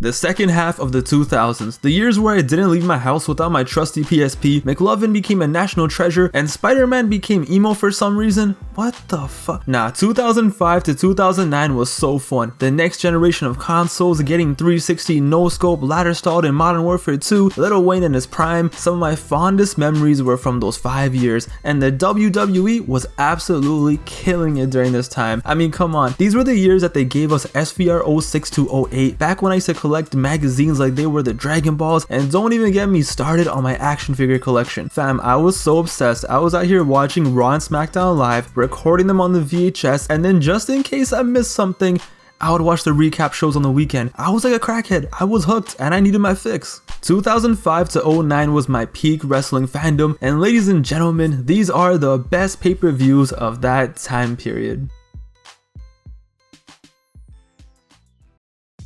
The second half of the 2000s, the years where I didn't leave my house without my trusty PSP, McLovin became a national treasure, and Spider-Man became emo for some reason? What the fuck? Nah, 2005 to 2009 was so fun. The next generation of consoles, getting 360 no-scope, ladder stalled in Modern Warfare 2, Lil Wayne in his prime. Some of my fondest memories were from those 5 years, and the WWE was absolutely killing it during this time. I mean, come on, these were the years that they gave us SVR 06 to 08, back when I used to collect magazines like they were the Dragon Balls, and don't even get me started on my action figure collection. Fam, I was so obsessed. I was out here watching Raw and SmackDown live, recording them on the VHS, and then just in case I missed something, I would watch the recap shows on the weekend. I was like a crackhead. I was hooked and I needed my fix. 2005 to 09 was my peak wrestling fandom, and ladies and gentlemen, these are the best pay-per-views of that time period.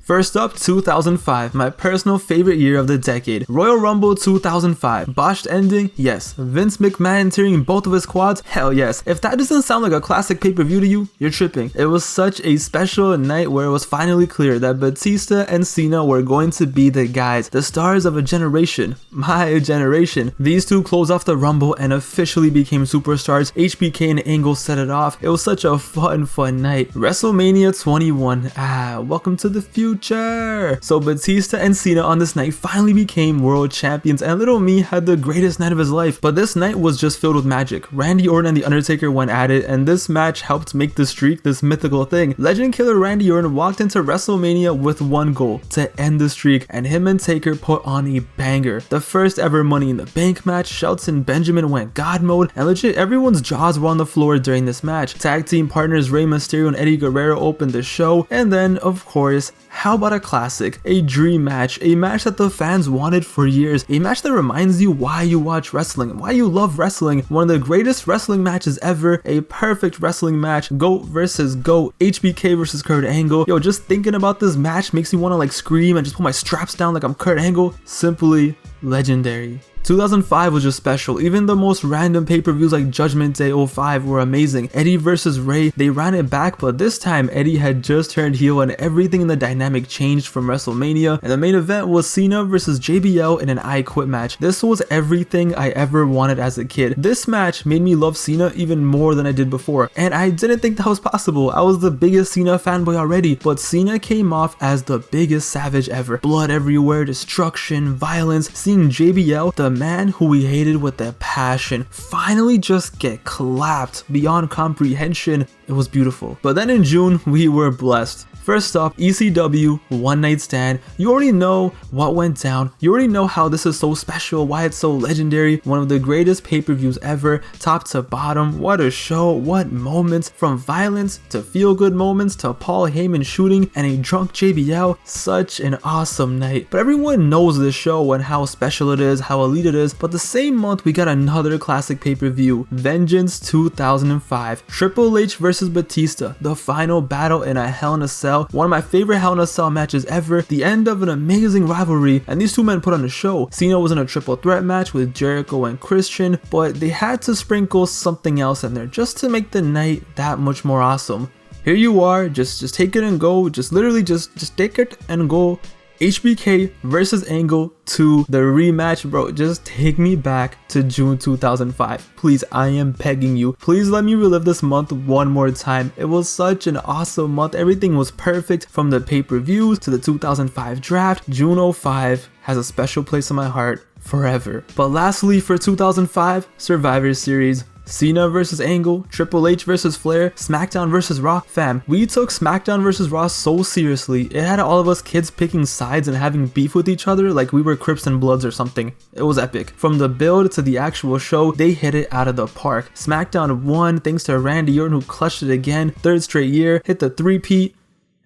First up, 2005, my personal favorite year of the decade. Royal Rumble 2005. Botched ending? Yes. Vince McMahon tearing both of his quads? Hell yes. If that doesn't sound like a classic pay-per-view to you, you're tripping. It was such a special night where it was finally clear that Batista and Cena were going to be the guys, the stars of a generation. My generation. These two closed off the Rumble and officially became superstars. HBK and Angle set it off. It was such a fun night. WrestleMania 21. Welcome to the future. So Batista and Cena on this night finally became world champions, and little me had the greatest night of his life. But this night was just filled with magic. Randy Orton and The Undertaker went at it, and this match helped make the streak this mythical thing. Legend killer Randy Orton walked into WrestleMania with one goal: to end the streak, and him and Taker put on a banger. The first ever Money in the Bank match. Shelton Benjamin went God mode, and legit everyone's jaws were on the floor during this match. Tag team partners Rey Mysterio and Eddie Guerrero opened the show, and then of course, how about a classic, a dream match, a match that the fans wanted for years, a match that reminds you why you watch wrestling, why you love wrestling, one of the greatest wrestling matches ever, a perfect wrestling match, GOAT versus GOAT, HBK versus Kurt Angle. Yo, just thinking about this match makes me want to like scream and just put my straps down like I'm Kurt Angle. Simply legendary. 2005 was just special. Even the most random pay-per-views like Judgment Day 05 were amazing. Eddie versus Rey, they ran it back, but this time Eddie had just turned heel and everything in the dynamic changed from WrestleMania, and the main event was Cena versus JBL in an I Quit match. This was everything I ever wanted as a kid. This match made me love Cena even more than I did before, and I didn't think that was possible. I was the biggest Cena fanboy already, but Cena came off as the biggest savage ever. Blood everywhere, destruction, violence. Seeing JBL, the man who we hated with a passion, finally just get clapped beyond comprehension. It was beautiful. But then in June, we were blessed. First up, ECW One Night Stand. You already know what went down. You already know how this is so special, why it's so legendary. One of the greatest pay-per-views ever, top to bottom. What a show, what moments, from violence to feel-good moments to Paul Heyman shooting and a drunk JBL. Such an awesome night. But everyone knows this show and how special it is, how elite it is. But the same month, we got another classic pay-per-view, Vengeance 2005. Triple H versus Batista, the final battle in a Hell in a Cell. One of my favorite Hell in a Cell matches ever, the end of an amazing rivalry, and these two men put on a show. Cena was in a triple threat match with Jericho and Christian, but they had to sprinkle something else in there just to make the night that much more awesome. Here you are, just take it and go, just literally just take it and go. HBK versus Angle 2, the rematch. Bro, just take me back to June 2005. Please, I am begging you. Please let me relive this month one more time. It was such an awesome month. Everything was perfect, from the pay-per-views to the 2005 draft. June 05 has a special place in my heart forever. But lastly, for 2005, Survivor Series. Cena versus Angle, Triple H versus Flair, SmackDown versus Raw. Fam, we took SmackDown versus Raw so seriously. It had all of us kids picking sides and having beef with each other like we were Crips and Bloods or something. It was epic. From the build to the actual show, they hit it out of the park. SmackDown won thanks to Randy Orton, who clutched it again, third straight year, hit the three-peat.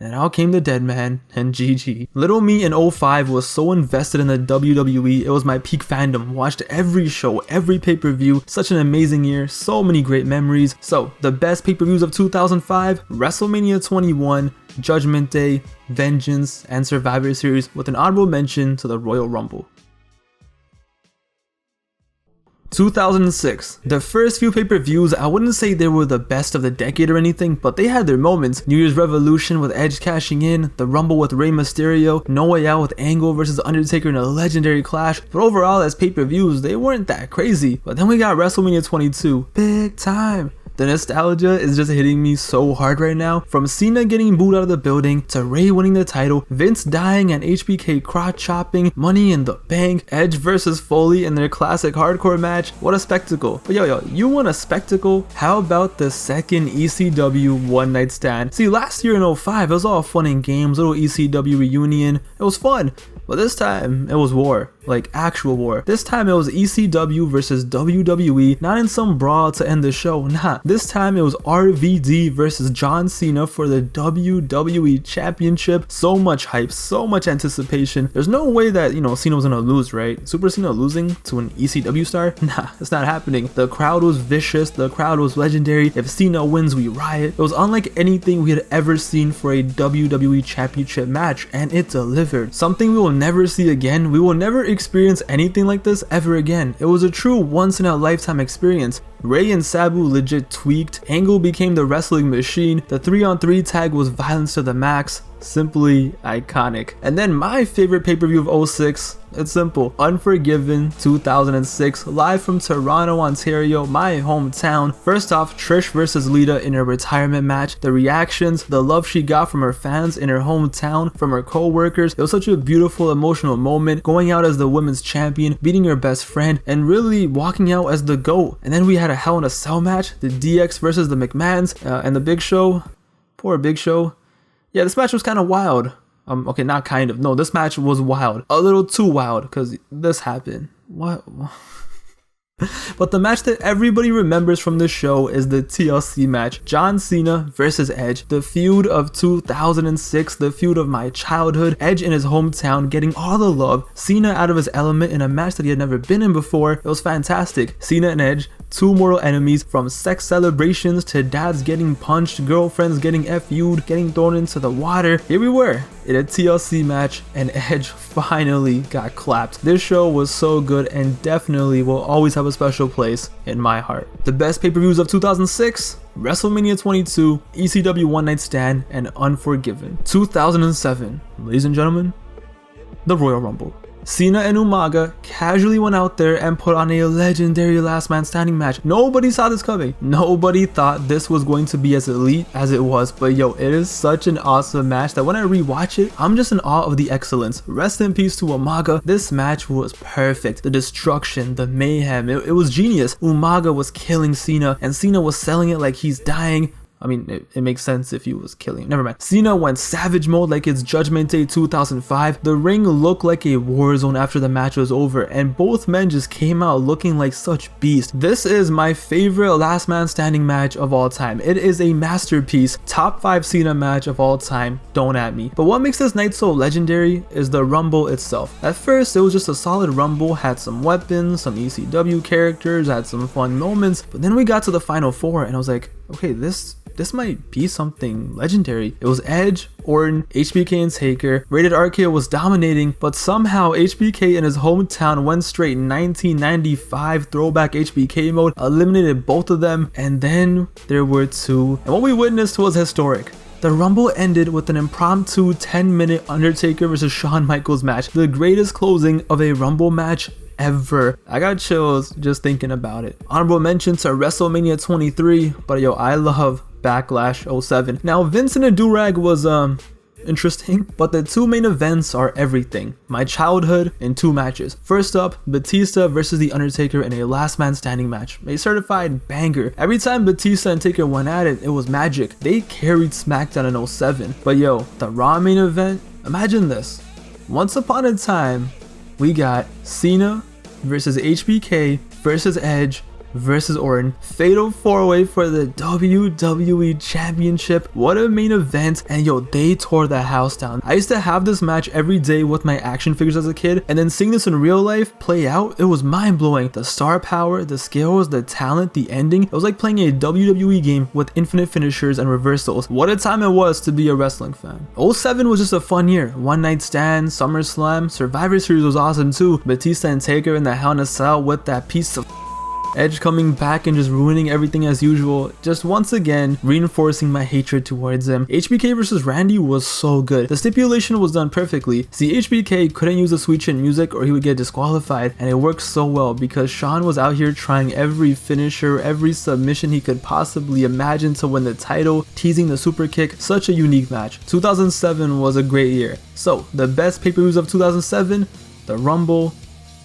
And out came the dead man, and GG. Little me in 05 was so invested in the WWE, it was my peak fandom. Watched every show, every pay-per-view. Such an amazing year, so many great memories. So, the best pay-per-views of 2005, WrestleMania 21, Judgment Day, Vengeance, and Survivor Series, with an honorable mention to the Royal Rumble. 2006. The first few pay-per-views, I wouldn't say they were the best of the decade or anything, but they had their moments. New Year's Revolution with Edge cashing in, the Rumble with Rey Mysterio, No Way Out with Angle versus Undertaker in a legendary clash. But overall, as pay-per-views, they weren't that crazy. But then we got WrestleMania 22. Big time. The nostalgia is just hitting me so hard right now. From Cena getting booed out of the building, to Rey winning the title, Vince dying and HBK crotch chopping, Money in the Bank, Edge versus Foley in their classic hardcore match. What a spectacle. But yo, you want a spectacle? How about the second ECW One Night Stand? See, last year in 05, it was all fun and games, little ECW reunion. It was fun. But this time, it was war. Like actual war. This time it was ECW versus WWE, not in some brawl to end the show, nah. This time it was RVD versus John Cena for the WWE Championship. So much hype, so much anticipation. There's no way that, Cena was gonna lose, right? Super Cena losing to an ECW star? Nah, it's not happening. The crowd was vicious, the crowd was legendary. If Cena wins, we riot. It was unlike anything we had ever seen for a WWE Championship match, and it delivered. Something we will never see again. We will never experience anything like this ever again. It was a true once in a lifetime experience. Rey and Sabu legit tweaked, Angle became the wrestling machine, the 3-on-3 tag was violence to the max, simply iconic. And then my favorite pay-per-view of 06, it's simple, Unforgiven 2006, live from Toronto, Ontario, my hometown. First off, Trish versus Lita in a retirement match, the reactions, the love she got from her fans in her hometown, from her co-workers. It was such a beautiful emotional moment, going out as the women's champion, beating her best friend, and really walking out as the GOAT. And then we had a Hell in a Cell match, the DX versus the McMahons, and the Big Show. Poor Big Show. Yeah, this match was kind of wild. Okay, not kind of. No, this match was wild. A little too wild, because this happened. What? But the match that everybody remembers from this show is the TLC match, John Cena versus Edge, the feud of 2006, the feud of my childhood. Edge in his hometown getting all the love, Cena out of his element in a match that he had never been in before. It was fantastic. Cena and Edge, two mortal enemies, from sex celebrations to dads getting punched, girlfriends getting FU'd, getting thrown into the water. Here we were in a TLC match, and Edge finally got clapped. This show was so good and definitely will always have a special place in my heart. The best pay-per-views of 2006, WrestleMania 22, ECW One Night Stand, and Unforgiven. 2007, ladies and gentlemen, the Royal Rumble. Cena and Umaga casually went out there and put on a legendary last man standing match. Nobody saw this coming. Nobody thought this was going to be as elite as it was, but yo, it is such an awesome match that when I rewatch it, I'm just in awe of the excellence. Rest in peace to Umaga. This match was perfect. The destruction, the mayhem, it was genius. Umaga was killing Cena and Cena was selling it like he's dying. I mean, it makes sense if he was killing. Never mind. Cena went savage mode like it's Judgment Day 2005. The ring looked like a war zone after the match was over, and both men just came out looking like such beasts. This is my favorite last man standing match of all time. It is a masterpiece. Top 5 Cena match of all time. Don't at me. But what makes this night so legendary is the Rumble itself. At first, it was just a solid Rumble, had some weapons, some ECW characters, had some fun moments, but then we got to the Final Four, and I was like, okay, this might be something legendary. It was Edge, Orton, HBK and Taker. Rated RKO was dominating, but somehow HBK in his hometown went straight 1995 throwback HBK mode, eliminated both of them, and then there were two. And what we witnessed was historic. The Rumble ended with an impromptu 10-minute Undertaker versus Shawn Michaels match, the greatest closing of a Rumble match ever. I got chills just thinking about it. Honorable mention to WrestleMania 23, but yo, I love Backlash 07. Now, Vince in a do-rag was interesting, but the two main events are everything. My childhood in 2 matches. First up, Batista versus The Undertaker in a last man standing match. A certified banger. Every time Batista and Taker went at it, it was magic. They carried SmackDown in 07. But yo, the Raw main event, imagine this. Once upon a time, we got Cena versus HBK versus Edge versus Orton. Fatal 4-way for the WWE Championship. What a main event, and yo, they tore the house down. I used to have this match every day with my action figures as a kid, and then seeing this in real life play out, it was mind-blowing. The star power, the skills, the talent, the ending. It was like playing a WWE game with infinite finishers and reversals. What a time it was to be a wrestling fan. 07 was just a fun year. One Night Stand, SummerSlam, Survivor Series was awesome too. Batista and Taker in the Hell in a Cell with that piece of Edge coming back and just ruining everything as usual, just once again reinforcing my hatred towards him. HBK versus Randy was so good. The stipulation was done perfectly. See, HBK couldn't use the sweet chin music or he would get disqualified, and it worked so well because Shawn was out here trying every finisher, every submission he could possibly imagine to win the title, teasing the super kick. Such a unique match. 2007 was a great year. So the best pay-per-views of 2007, the Rumble,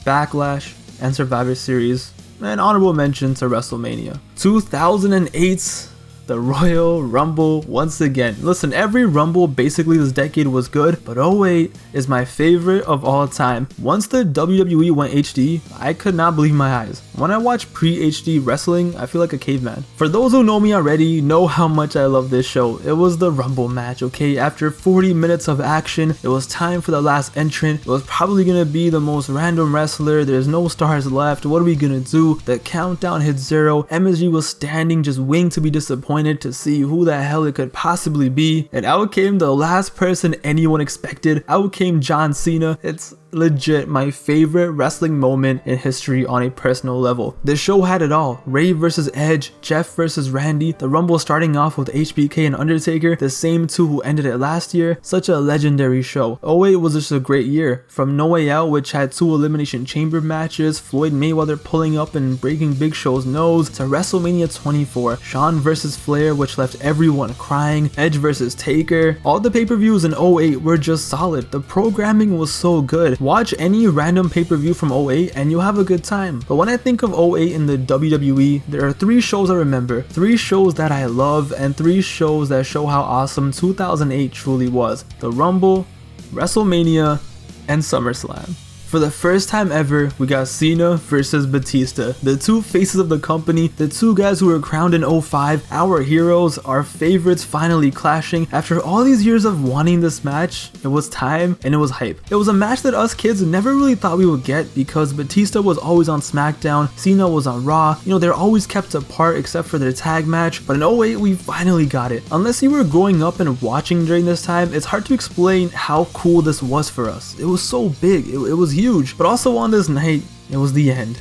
Backlash, and Survivor Series, and honorable mention to WrestleMania. 2008, the Royal Rumble once again. Listen, every Rumble basically this decade was good, but 08 is my favorite of all time. Once the WWE went HD, I could not believe my eyes. When I watch pre-HD wrestling, I feel like a caveman. For those who know me already, know how much I love this show. It was the Rumble match, okay? After 40 minutes of action, it was time for the last entrant. It was probably gonna be the most random wrestler. There's no stars left. What are we gonna do? The countdown hit 0. MSG was standing just waiting to be disappointed to see who the hell it could possibly be, and out came the last person anyone expected. Out came John Cena. It's legit my favorite wrestling moment in history on a personal level. The show had it all. Ray versus Edge, Jeff versus Randy, the Rumble starting off with HBK and Undertaker, the same two who ended it last year. Such a legendary show. 08 was just a great year. From No Way Out, which had 2 Elimination Chamber matches, Floyd Mayweather pulling up and breaking Big Show's nose, to WrestleMania 24, Shawn versus Flair, which left everyone crying, Edge versus Taker. All the pay-per-views in 08 were just solid. The programming was so good. Watch any random pay-per-view from 08 and you'll have a good time. But when I think of 08 in the WWE, there are 3 shows I remember, 3 shows that I love, and 3 shows that show how awesome 2008 truly was. The Rumble, WrestleMania, and SummerSlam. For the first time ever, we got Cena versus Batista, the 2 faces of the company, the 2 guys who were crowned in 05, our heroes, our favorites finally clashing. After all these years of wanting this match, it was time and it was hype. It was a match that us kids never really thought we would get because Batista was always on SmackDown, Cena was on Raw. You know, they're always kept apart except for their tag match, but in 08 we finally got it. Unless you were growing up and watching during this time, it's hard to explain how cool this was for us. It was so big, it was huge, but also on this night, it was the end.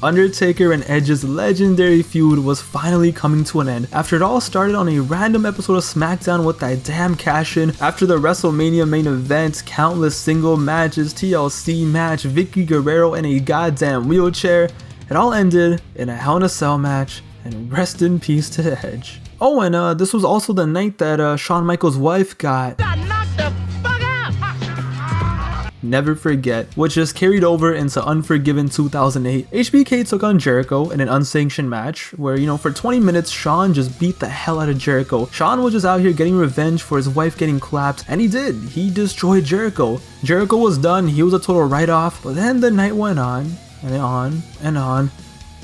Undertaker and Edge's legendary feud was finally coming to an end. After it all started on a random episode of SmackDown with that damn cash-in, after the WrestleMania main event, countless single matches, TLC match, Vicky Guerrero in a goddamn wheelchair, it all ended in a Hell in a Cell match, and rest in peace to Edge. Oh, and this was also the night that Shawn Michaels' wife got Never Forget, which just carried over into Unforgiven 2008. HBK took on Jericho in an unsanctioned match where, you know, for 20 minutes Shawn just beat the hell out of Jericho. Shawn was just out here getting revenge for his wife getting clapped, and he did. He destroyed Jericho. Jericho was done, he was a total write-off, but then the night went on and on and on.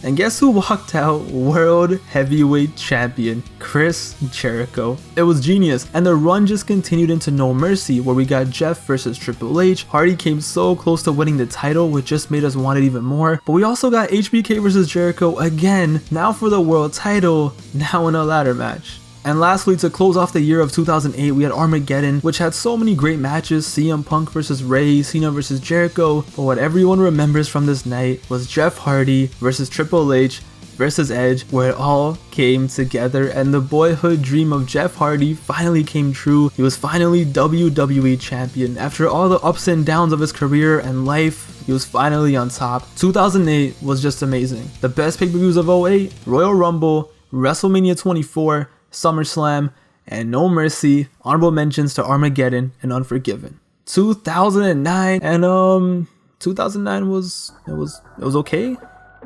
And guess who walked out? World Heavyweight Champion Chris Jericho. It was genius, and the run just continued into No Mercy, where we got Jeff versus Triple H. Hardy came so close to winning the title, which just made us want it even more. But we also got HBK versus Jericho again, now for the world title, now in a ladder match. And lastly, to close off the year of 2008, we had Armageddon, which had so many great matches, CM Punk versus Ray, Cena versus Jericho, but what everyone remembers from this night was Jeff Hardy versus Triple H versus Edge, where it all came together and the boyhood dream of Jeff Hardy finally came true. He was finally WWE champion. After all the ups and downs of his career and life, he was finally on top. 2008 was just amazing. The best pay-per-views of 08, Royal Rumble, WrestleMania 24, SummerSlam, and No Mercy. Honorable mentions to Armageddon and Unforgiven. 2009, and 2009 was okay,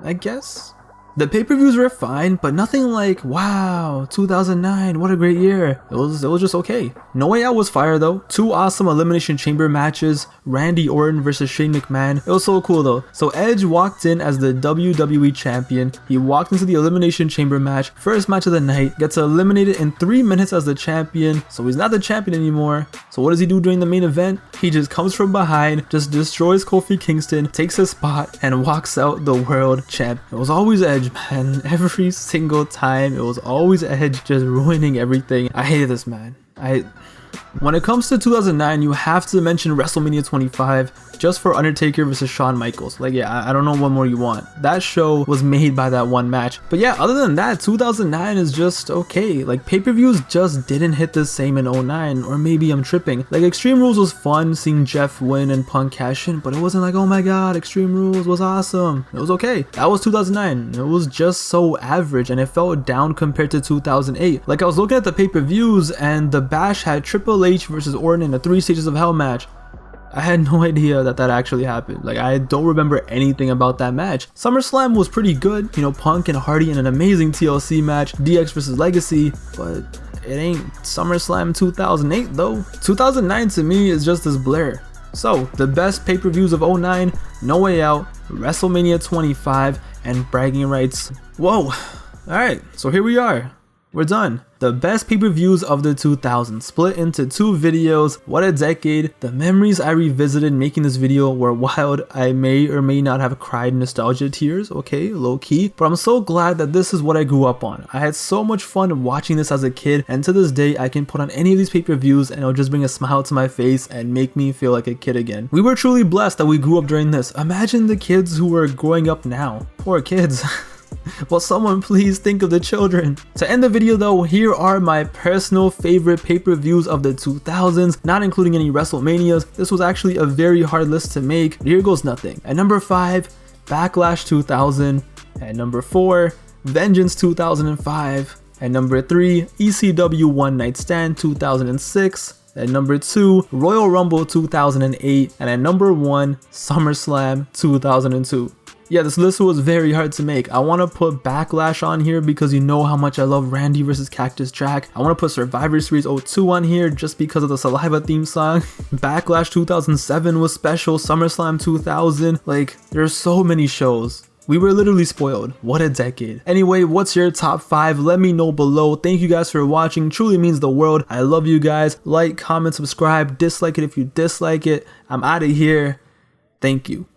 I guess. The pay-per-views were fine, but nothing like, wow, 2009, what a great year. It was just okay. No Way Out was fire though. 2 awesome Elimination Chamber matches, Randy Orton versus Shane McMahon. It was so cool though. So Edge walked in as the WWE champion. He walked into the Elimination Chamber match, first match of the night, gets eliminated in 3 minutes as the champion. So he's not the champion anymore. So what does he do during the main event? He just comes from behind, just destroys Kofi Kingston, takes his spot, and walks out the world champ. It was always Edge, man. Every single time, it was always Edge just ruining everything. I hated this man. When it comes to 2009, you have to mention WrestleMania 25 just for Undertaker versus Shawn Michaels. Like, yeah, I don't know what more you want. That show was made by that one match. But yeah, other than that, 2009 is just okay. Like, pay-per-views just didn't hit the same in 09, or maybe I'm tripping. Like, Extreme Rules was fun, seeing Jeff win and Punk cash in, but it wasn't like, oh my god, Extreme Rules was awesome. It was okay. That was 2009. It was just so average, and it felt down compared to 2008. Like, I was looking at the pay-per-views, and the Bash had Triple H versus Orton in a 3 Stages of Hell match. I had no idea that actually happened. Like, I don't remember anything about that match. SummerSlam was pretty good, you know, Punk and Hardy in an amazing TLC match, DX versus Legacy, but it ain't SummerSlam 2008 though. 2009 to me is just this blur. So, the best pay-per-views of 09, No Way Out, WrestleMania 25, and bragging rights. Whoa! Alright, so here we are. We're done. The best pay-per-views of the 2000s, split into 2 videos. What a decade. The memories I revisited making this video were wild. I may or may not have cried nostalgia tears, okay, low key, but I'm so glad that this is what I grew up on. I had so much fun watching this as a kid, and to this day I can put on any of these pay-per-views and it'll just bring a smile to my face and make me feel like a kid again. We were truly blessed that we grew up during this. Imagine the kids who are growing up now. Poor kids. Well, someone please think of the children. To end the video though, here are my personal favorite pay-per-views of the 2000s, not including any WrestleManias. This was actually a very hard list to make. Here goes nothing. At number 5, Backlash 2000. At number 4, Vengeance 2005. At number 3, ECW One Night Stand 2006. At number 2, Royal Rumble 2008. And at number 1, SummerSlam 2002. Yeah, this list was very hard to make. I want to put Backlash on here because you know how much I love Randy versus Cactus Jack. I want to put Survivor Series 02 on here just because of the Saliva theme song. Backlash 2007 was special. SummerSlam 2000. Like, there's so many shows. We were literally spoiled. What a decade. Anyway, what's your top 5? Let me know below. Thank you guys for watching. Truly means the world. I love you guys. Like, comment, subscribe, dislike it if you dislike it. I'm out of here. Thank you.